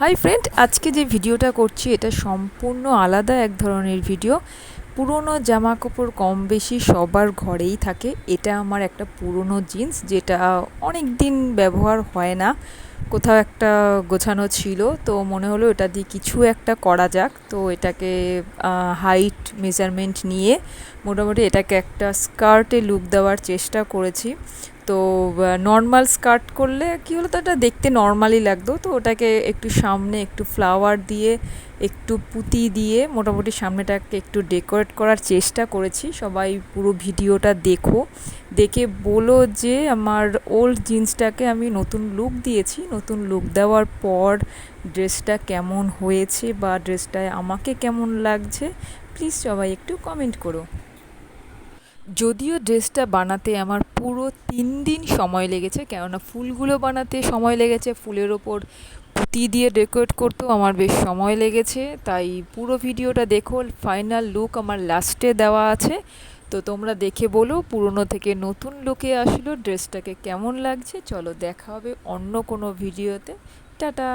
Hi friend, আজকে যে ভিডিওটা করছি এটা সম্পূর্ণ আলাদা এক ধরনের ভিডিও। পুরনো জামা কাপড় কম বেশি সবার ঘরেই থাকে। এটা আমার একটা পুরনো জিন্স, যেটা অনেক দিন ব্যবহার হয় না, কোথাও একটা গোছানো ছিল, তো মনে হলো এটা দিয়ে কিছু একটা করা যাক। তো এটাকে হাইট মেজারমেন্ট নিয়ে মোটামুটি এটাকে একটা স্কার্টে লুক দেওয়ার চেষ্টা করেছি। তো নর্মাল স্কার্ট করলে কী হলো, তো এটা দেখতে নর্মালি লাগতো, তো ওটাকে একটু সামনে একটু ফ্লাওয়ার দিয়ে একটু পুঁতি দিয়ে মোটামুটি সামনেটাকে একটু ডেকোরেট করার চেষ্টা করেছি। সবাই পুরো ভিডিওটা দেখো, দেখে বলো যে আমার ওল্ড জিন্সটাকে আমি নতুন লুক দিয়েছি, নতুন লুক দেওয়ার পর ড্রেসটা কেমন হয়েছে বা ড্রেসটায় আমাকে কেমন লাগছে। প্লিজ সবাই একটু কমেন্ট করো। যদিও ড্রেসটা বানাতে আমার পুরো 3 দিন সময় লেগেছে, কেননা ফুলগুলো বানাতে সময় লেগেছে, ফুলের ওপর পুঁতি দিয়ে ডেকোরেট করতেও আমার বেশ সময় লেগেছে। তাই পুরো ভিডিওটা দেখো, ফাইনাল লুক আমার লাস্টে দেওয়া আছে। তো তোমরা দেখে বলো পুরনো থেকে নতুন লুকে আসলো ড্রেসটাকে কেমন লাগছে। চলো দেখা হবে অন্য কোনো ভিডিওতে। টাটা।